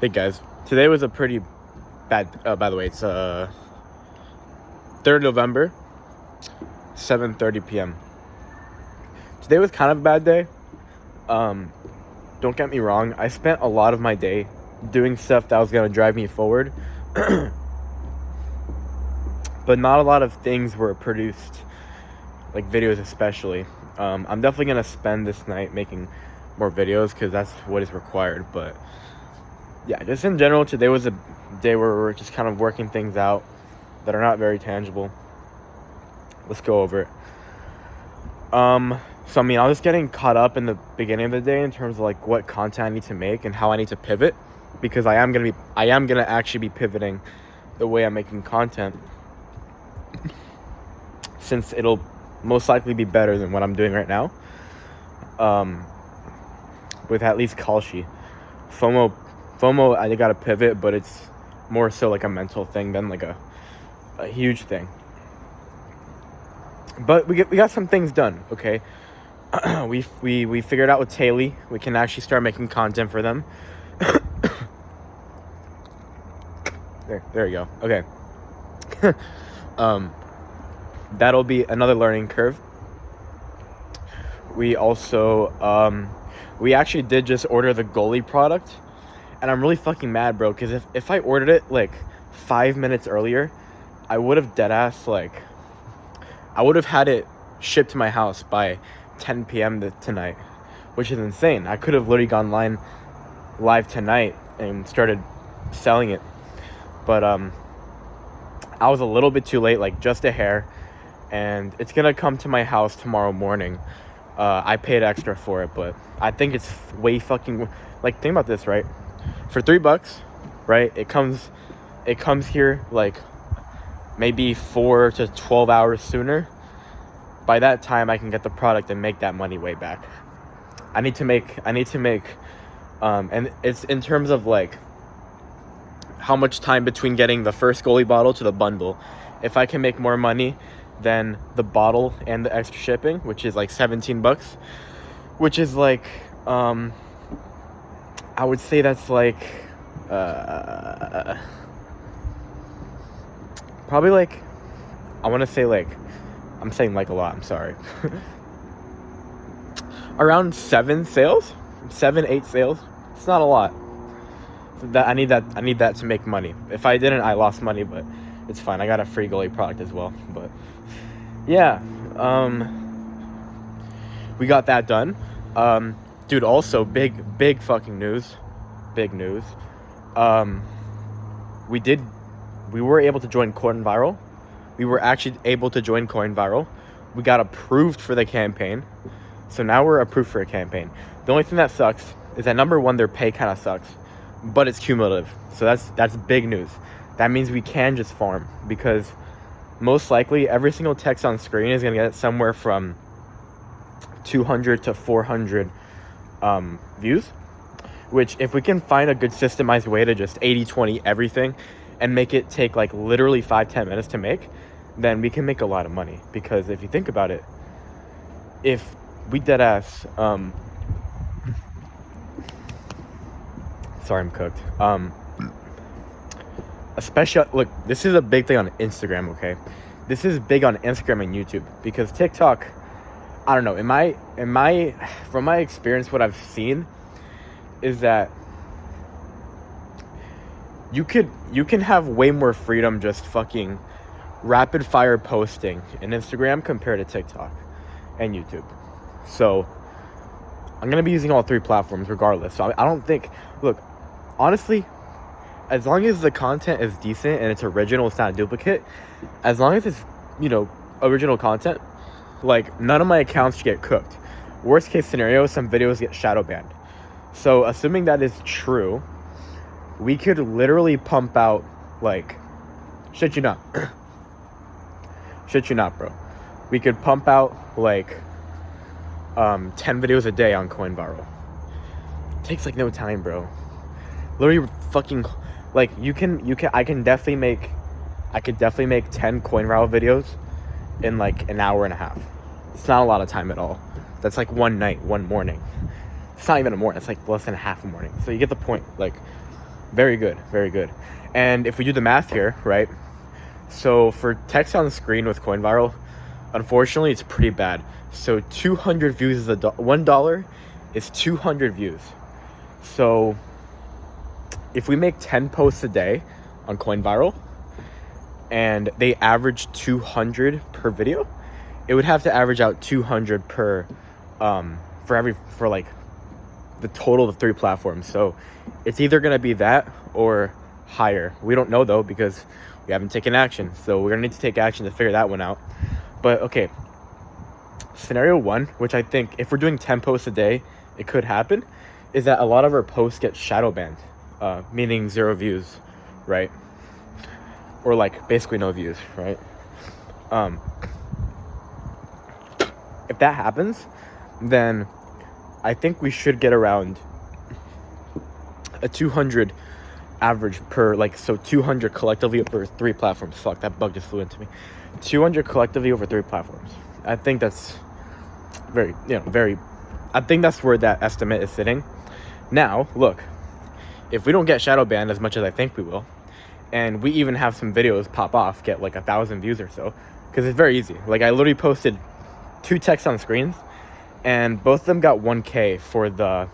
Hey guys, today was a pretty bad, by the way, it's 3rd November, 7:30 p.m. Today was kind of a bad day. Don't get me wrong, I spent a lot of my day doing stuff that was going to drive me forward, but not a lot of things were produced, like videos especially. I'm definitely going to spend this night making more videos because that's what is required, but yeah, just in general, today was a day where we're just kind of working things out that are not very tangible. Let's go over it. So I mean, I was getting caught up in the beginning of the day in terms of like what content I need to make and how I need to pivot, because I am gonna actually be pivoting the way I'm making content, since it'll most likely be better than what I'm doing right now. With at least Kalshi. FOMO, I gotta pivot, but it's more so like a mental thing than like a huge thing. But we got some things done, okay? we figured out with Taylor, we can actually start making content for them. there you go. Okay. That'll be another learning curve. We also we actually did just order the goalie product. And I'm really fucking mad, bro, because if I ordered it, like, 5 minutes earlier, I would have deadass, like, I would have had it shipped to my house by 10 p.m. tonight, which is insane. I could have literally gone live tonight and started selling it. But, I was a little bit too late, like, just a hair, and it's gonna come to my house tomorrow morning. I paid extra for it, but I think it's way fucking, like, think about this, right? For $3, right, it comes here like maybe 4 to 12 hours sooner. By that time I can get the product and make that money way back. I need to make and it's in terms of like how much time between getting the first goalie bottle to the bundle. If I can make more money than the bottle and the extra shipping, which is like $17, which is like I would say that's like probably like, I want to say like, I'm saying like a lot, I'm sorry. Around 8 sales. It's not a lot. I need that to make money. If I didn't, I lost money, but it's fine. I got a free goalie product as well. But yeah, we got that done. Dude, also big fucking news. Big news. We were able to join CoinViral. We were actually able to join CoinViral. We got approved for the campaign. So now we're approved for a campaign. The only thing that sucks is that, number one, their pay kind of sucks, but it's cumulative. So that's big news. That means we can just farm, because most likely every single text on screen is going to get somewhere from 200 to 400 views, which if we can find a good systemized way to just 80-20 everything and make it take like literally 5-10 minutes to make, then we can make a lot of money. Because if you think about it, if we deadass sorry, I'm cooked. Especially, look, this is a big thing on Instagram, okay? This is big on Instagram and YouTube, because TikTok, I don't know, from my experience, what I've seen is that you can have way more freedom just fucking rapid fire posting in Instagram compared to TikTok and YouTube. So I'm gonna be using all three platforms regardless. So I don't think, look, honestly, as long as the content is decent and it's original, it's not a duplicate, as long as it's, original content, like, none of my accounts should get cooked. Worst case scenario, some videos get shadow banned. So assuming that is true, we could literally pump out, like, shit you not, bro. We could pump out like 10 videos a day on CoinViral. It takes like no time, bro. Literally fucking, like, I could definitely make 10 CoinViral videos in like an hour and a half. It's not a lot of time at all. That's like one night, one morning. It's not even a morning, it's like less than half a morning. So you get the point. Like, Very good, very good. And if we do the math here, right? So for text on screen with CoinViral, unfortunately, it's pretty bad. So 200 views is $1 is 200 views. So if we make 10 posts a day on CoinViral and they average 200 per video, it would have to average out 200 per for like the total of 3 platforms. So it's either going to be that or higher. We don't know though, because we haven't taken action. So we're going to need to take action to figure that one out. But okay, scenario 1, which I think if we're doing 10 posts a day, it could happen, is that a lot of our posts get shadow banned, meaning 0 views, right? Or like basically no views, right? If that happens, then I think we should get around a 200 average per, like, so 200 collectively over 3 platforms. Fuck, that bug just flew into me. 200 collectively over 3 platforms. I think that's very, I think that's where that estimate is sitting. Now, look, if we don't get shadow banned as much as I think we will, and we even have some videos pop off, get like 1,000 views or so, because it's very easy. Like, I literally posted 2 texts on screens, and both of them got 1K for the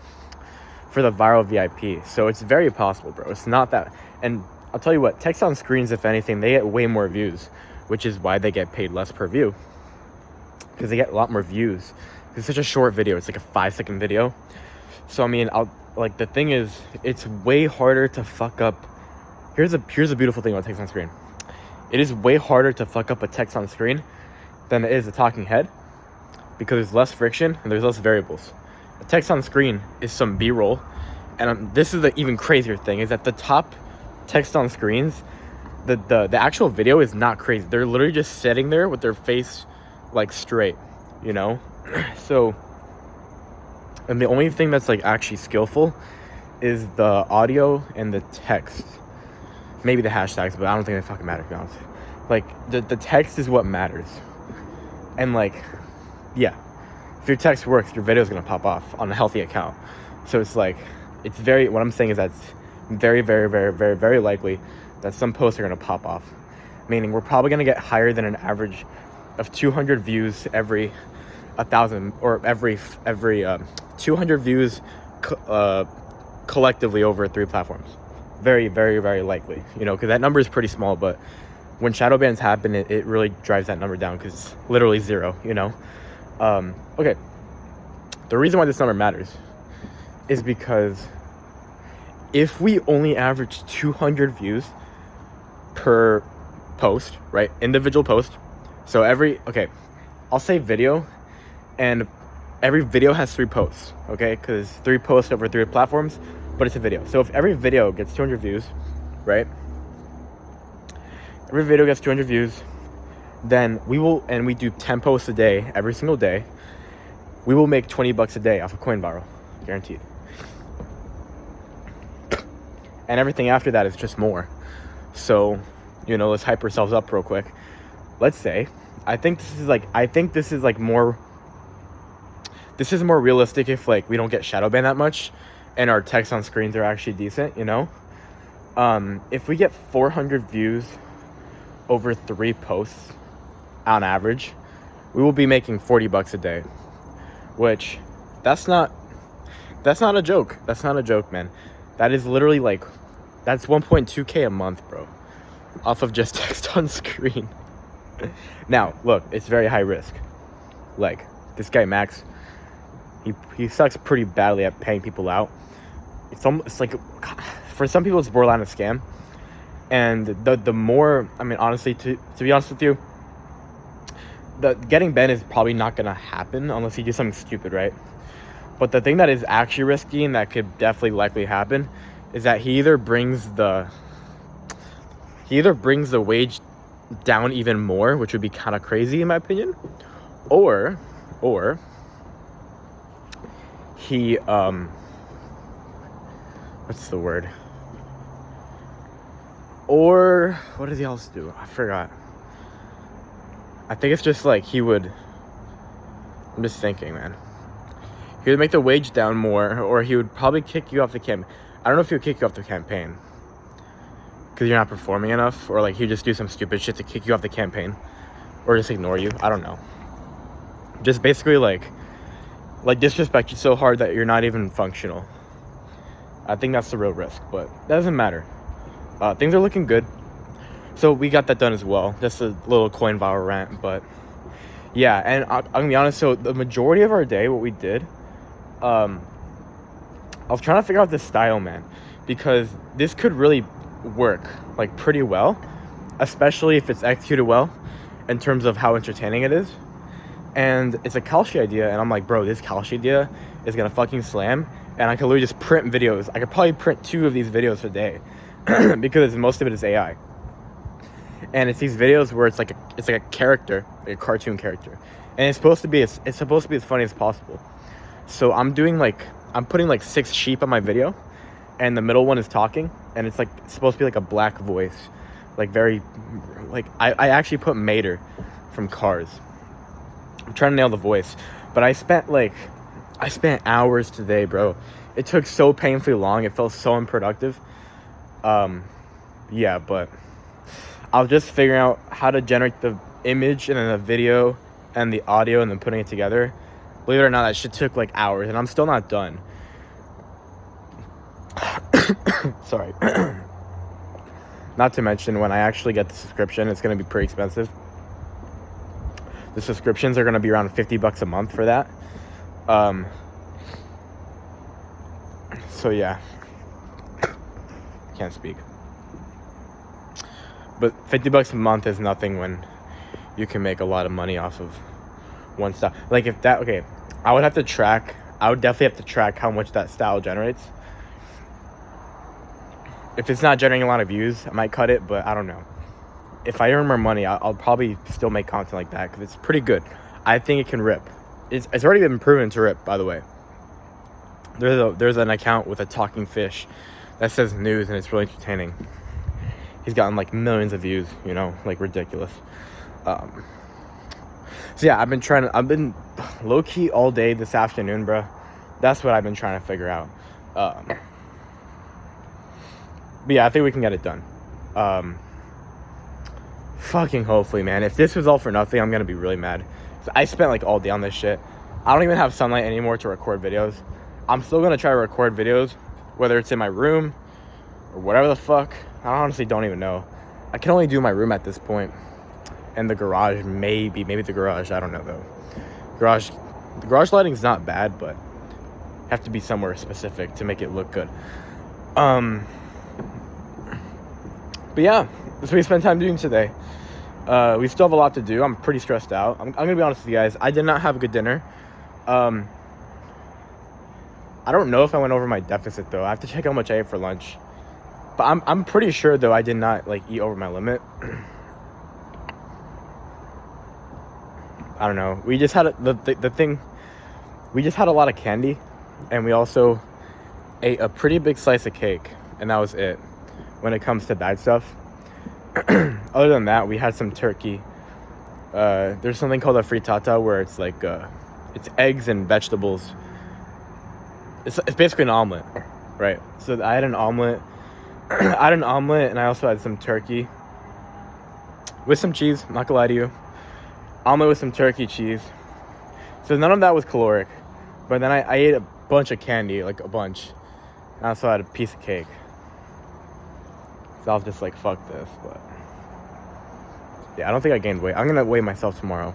viral VIP. So it's very possible, bro. It's not that. And I'll tell you what, text on screens, if anything, they get way more views, which is why they get paid less per view, because they get a lot more views. It's such a short video. It's like a 5-second video. So I mean, the thing is, it's way harder to fuck up. Here's a beautiful thing about text on screen. It is way harder to fuck up a text on screen than it is a talking head, because there's less friction and there's less variables. A text on screen is some B-roll, and this is the even crazier thing, is that the top text on screens, the actual video is not crazy. They're literally just sitting there with their face like straight, you know? So, and the only thing that's like actually skillful is the audio and the text. Maybe the hashtags, but I don't think they fucking matter, to be honest. Like, the text is what matters. And like, yeah, if your text works, your video is going to pop off on a healthy account. So it's like, what I'm saying is that it's very, very, very, very, very likely that some posts are going to pop off. Meaning we're probably going to get higher than an average of 200 views every 1,000, or every 200 views collectively over 3 platforms. Very, very, very likely, because that number is pretty small, but when shadow bans happen, it really drives that number down, because it's literally 0, Okay, the reason why this number matters is because if we only average 200 views per post, right, individual post, so I'll say video, and every video has 3 posts, okay, because 3 posts over 3 platforms, but it's a video. So if every video gets 200 views, right, every video gets 200 views, then we do 10 posts a day, every single day, we will make $20 a day off of CoinViral, guaranteed. And everything after that is just more. So, let's hype ourselves up real quick. Let's say, I think this is more realistic if like we don't get shadow banned that much and our text on screens are actually decent, if we get 400 views over 3 posts on average, we will be making $40 a day, which that's not a joke. That's not a joke, man. That is literally like, that's 1.2K a month, bro, off of just text on screen. Now, look, it's very high risk. Like, this guy Max, he sucks pretty badly at paying people out. It's like, for some people, it's borderline a scam. And the more, I mean, honestly, to be honest with you, the getting banned is probably not gonna happen unless you do something stupid, right? But the thing that is actually risky and that could definitely likely happen is that he either brings the wage down even more, which would be kind of crazy in my opinion, or he what's the word? Or what does he else do? I forgot. I think it's just like I'm just thinking, man. He would make the wage down more, or he would probably kick you off the camp. I don't know if he'll kick you off the campaign because you're not performing enough, or like he'll just do some stupid shit to kick you off the campaign, or just ignore you. I don't know. Just basically like disrespect you so hard that you're not even functional. I think that's the real risk, but that doesn't matter. Things are looking good. So we got that done as well. Just a little Coinvile rant, but yeah. And I'm gonna be honest. So the majority of our day, what we did, I was trying to figure out the style, man, because this could really work like pretty well, especially if it's executed well in terms of how entertaining it is. And it's a Kalshi idea, and I'm like, bro, this Kalshi idea is gonna fucking slam, and I could literally just print videos. I could probably print 2 of these videos a day because most of it is AI. And it's these videos where it's like a character, like a cartoon character, and it's supposed to be as funny as possible. So I'm putting like 6 sheep on my video, and the middle one is talking, and it's like supposed to be like a black voice, like very like I actually put Mater from Cars. I'm trying to nail the voice, but I spent hours today, bro. It took so painfully long. It felt so unproductive. Yeah, but I was just figuring out how to generate the image and then the video and the audio and then putting it together. Believe it or not, that shit took like hours, and I'm still not done. Sorry. Not to mention, when I actually get the subscription, it's going to be pretty expensive. The subscriptions are going to be around $50 a month for that. So yeah. Can't speak. But $50 a month is nothing when you can make a lot of money off of one style. Like I would definitely have to track how much that style generates. If it's not generating a lot of views, I might cut it, but I don't know. If I earn more money, I'll probably still make content like that because it's pretty good. I think it can rip. It's already been proven to rip, by the way. There's an account with a talking fish that says news, and it's really entertaining. He's gotten like millions of views, like ridiculous. So yeah, I've been low-key all day this afternoon, bro. That's what I've been trying to figure out. But yeah, I think we can get it done. Fucking hopefully, man. If this was all for nothing, I'm gonna be really mad. So I spent like all day on this shit. I don't even have sunlight anymore to record videos. I'm still gonna try to record videos, whether it's in my room or whatever the fuck. I honestly don't even know. I can only do my room at this point. And the garage, maybe the garage. I don't know though. The garage lighting's not bad, but have to be somewhere specific to make it look good. But yeah, that's what we spent time doing today. We still have a lot to do. I'm pretty stressed out. I'm gonna be honest with you guys. I did not have a good dinner. I don't know if I went over my deficit though. I have to check how much I ate for lunch. But I'm pretty sure though I did not like eat over my limit. I don't know. We just had the thing. We just had a lot of candy, and we also ate a pretty big slice of cake, and that was it. When it comes to bad stuff. Other than that, we had some turkey. There's something called a frittata where it's like it's eggs and vegetables. It's basically an omelet, right? So I had an omelet. And I also had some turkey with some cheese. I'm not gonna lie to you. Omelet with some turkey, cheese. So none of that was caloric. But then I ate a bunch of candy, like a bunch. And I also had a piece of cake. So I was just like, fuck this. But yeah, I don't think I gained weight. I'm gonna weigh myself tomorrow.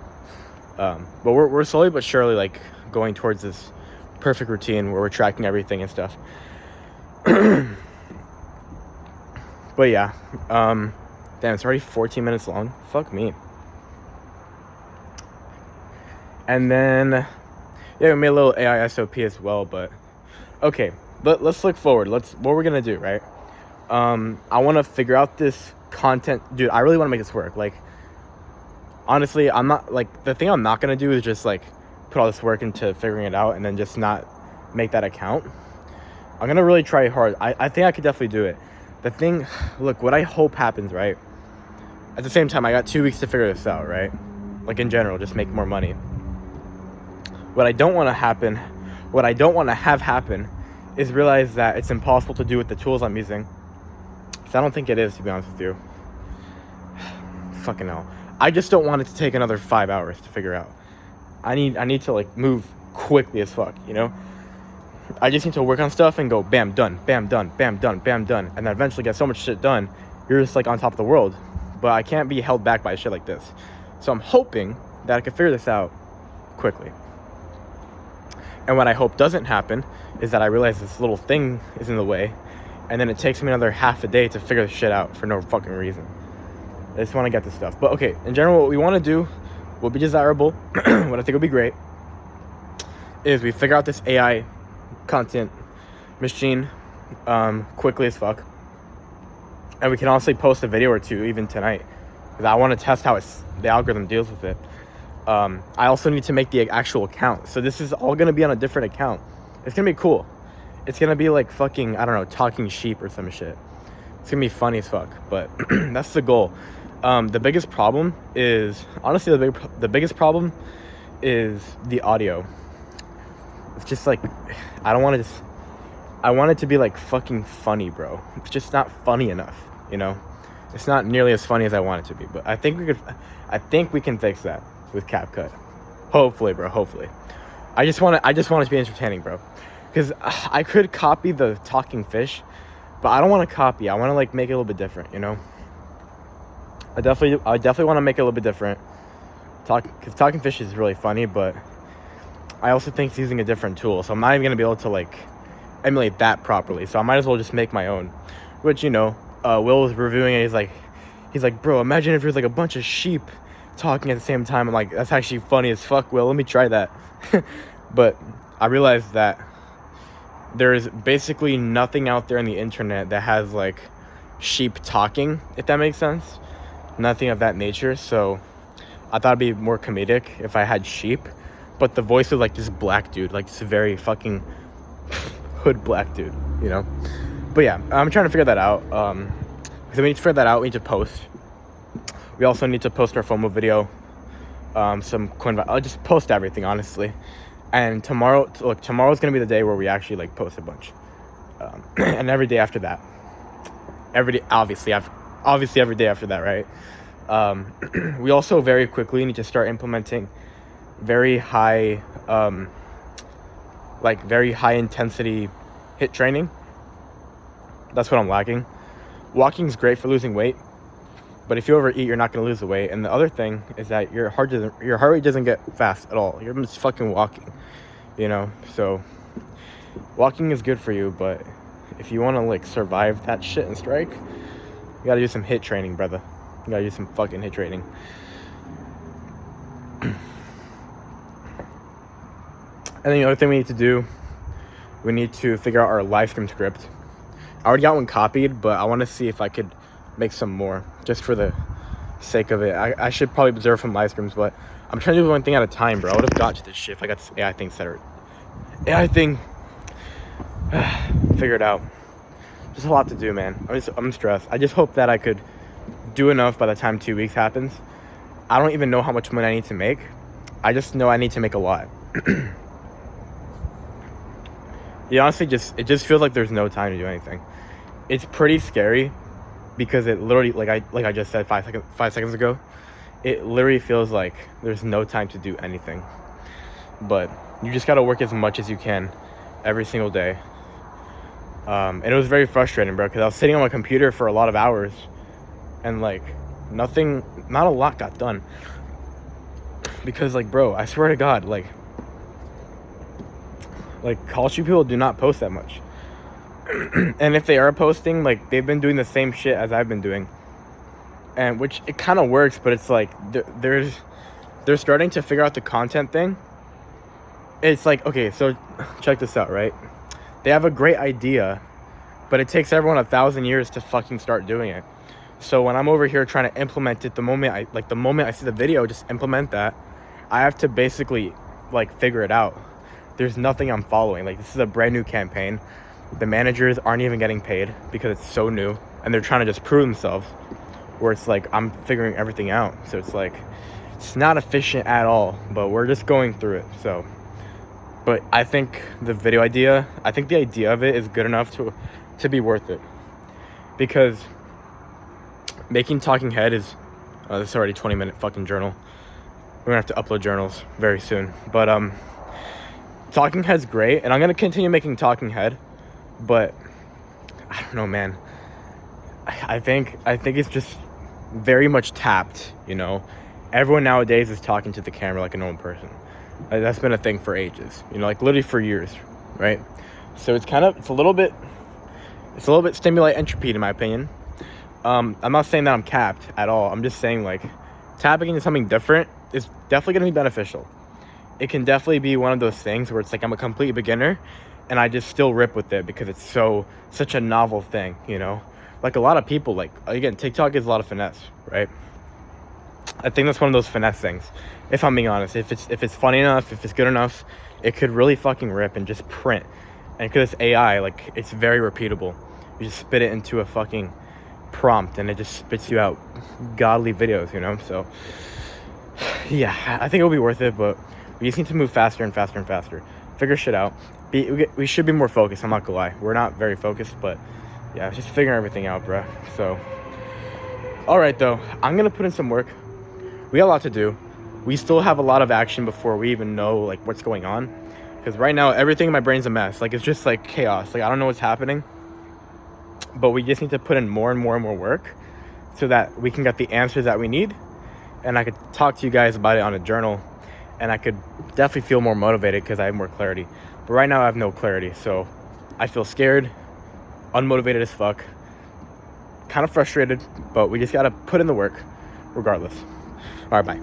But we're slowly but surely like going towards this perfect routine where we're tracking everything and stuff. But yeah, damn, it's already 14 minutes long. Fuck me. And then yeah, we made a little AI SOP as well. But okay, let's look forward. What we're gonna do, right? I want to figure out this content, dude. I really want to make this work. Like, honestly, I'm not like the thing I'm not gonna do is just like put all this work into figuring it out and then just not make that account. I'm gonna really try hard. I think I could definitely do it. The thing, look, what I hope happens, right? At the same time, I got 2 weeks to figure this out, right? Like in general, just make more money. What I don't want to have happen is realize that it's impossible to do with the tools I'm using. So I don't think it is, to be honest with you. Fucking hell. I just don't want it to take another 5 hours to figure out. I need to like move quickly as fuck, you know? I just need to work on stuff and go bam, done, bam, done, bam, done, bam, done, and then eventually get so much shit done, you're just like on top of the world. But I can't be held back by shit like this. So I'm hoping that I can figure this out quickly. And what I hope doesn't happen is that I realize this little thing is in the way, and then it takes me another half a day to figure this shit out for no fucking reason. I just want to get this stuff. But okay, in general, what we want to do, what would be desirable, what I think would be great, is we figure out this AI content machine quickly as fuck. And we can honestly post a video or two even tonight, because I want to test how the algorithm deals with it. I also need to make the actual account. So this is all going to be on a different account. It's going to be cool. It's going to be like fucking, I don't know, talking sheep or some shit. It's going to be funny as fuck. But that's the goal. The biggest problem is, honestly, the biggest problem is the audio. It's just like, I want it to be like fucking funny, bro. It's just not funny enough, you know? It's not nearly as funny as I want it to be. But I think we can fix that with CapCut. Hopefully, bro, hopefully. I just want it to be entertaining, bro. Because I could copy the talking fish, but I don't want to copy. I want to like make it a little bit different, you know? I definitely want to make it a little bit different. Because talking fish is really funny, but I also think it's using a different tool, so I'm not even gonna be able to like emulate that properly. So I might as well just make my own. Which, you know, Will was reviewing it. He's like, bro, imagine if there's like a bunch of sheep talking at the same time. I'm like, that's actually funny as fuck, Will. Let me try that. But I realized that there's basically nothing out there on the internet that has like sheep talking, if that makes sense. Nothing of that nature. So I thought it'd be more comedic if I had sheep, but the voice was like this black dude, like this very fucking hood black dude, you know? But yeah, I'm trying to figure that out. Because we need to figure that out. We need to post. We also need to post our FOMO video. I'll just post everything, honestly. And tomorrow's gonna be the day where we actually like post a bunch. And every day after that. Obviously every day after that, right? We also very quickly need to start implementing very high intensity HIIT training. That's what I'm lacking. Walking is great for losing weight, but if you overeat, you're not going to lose the weight. And the other thing is that your heart rate doesn't get fast at all. You're just fucking walking, you know? So walking is good for you, but if you want to like survive that shit and strike, you got to do some HIIT training, brother. You got to do some fucking HIIT training. And then the other thing we need to do, we need to figure out our live stream script. I already got one copied, but I want to see if I could make some more, just for the sake of it. I should probably observe from live streams, but I'm trying to do one thing at a time, bro. I would have got to this shit if I got this AI thing set. AI thing figured out. Just a lot to do, man. I'm stressed. I just hope that I could do enough by the time 2 weeks happens. I don't even know how much money I need to make. I just know I need to make a lot. It honestly just feels like there's no time to do anything. It's pretty scary because it literally, like I just said 5 seconds ago, it literally feels like there's no time to do anything. But you just gotta work as much as you can every single day. And it was very frustrating, bro, because I was sitting on my computer for a lot of hours and like not a lot got done. Because like, bro, I swear to God, like College Street people do not post that much. And if they are posting, like, they've been doing the same shit as I've been doing. And which, it kind of works, but it's like, they're starting to figure out the content thing. It's like, okay, so check this out, right? They have a great idea, but it takes everyone 1,000 years to fucking start doing it. So when I'm over here trying to implement it, the moment I see the video, just implement that, I have to basically, like, figure it out. There's nothing I'm following. Like, this is a brand new campaign. The managers aren't even getting paid because it's so new, and they're trying to just prove themselves, where it's like I'm figuring everything out. So it's like, it's not efficient at all, but we're just going through it. So But I think the idea of it is good enough to be worth it. Because making talking head is, this is already 20-minute fucking journal. We're gonna have to upload journals very soon. But talking head's great, and I'm gonna continue making talking head. But I don't know, man. I think it's just very much tapped, you know. Everyone nowadays is talking to the camera like a normal person. That's been a thing for ages, you know, like literally for years, right? So it's a little bit stimulate entropy, in my opinion. I'm not saying that I'm capped at all. I'm just saying, like, tapping into something different is definitely going to be beneficial. It can definitely be one of those things where it's like I'm a complete beginner and I just still rip with it because it's such a novel thing, you know. Like, a lot of people, like, again, TikTok is a lot of finesse, right? I think that's one of those finesse things, if I'm being honest. If it's funny enough, if it's good enough, it could really fucking rip and just print. And because it's AI, like, it's very repeatable. You just spit it into a fucking prompt and it just spits you out godly videos, you know. So yeah, I think it'll be worth it, but we just need to move faster and faster and faster, figure shit out. We should be more focused. I'm not gonna lie, we're not very focused, but yeah, just figuring everything out, bruh. So all right, though, I'm gonna put in some work. We got a lot to do. We still have a lot of action before we even know, like, what's going on, because right now everything in my brain's a mess. Like, it's just like chaos. Like, I don't know what's happening, but we just need to put in more and more and more work so that we can get the answers that we need, and I could talk to you guys about it on a journal, and I could definitely feel more motivated because I have more clarity. But right now I have no clarity, so I feel scared, unmotivated as fuck, kind of frustrated, but we just gotta put in the work regardless. All right, bye.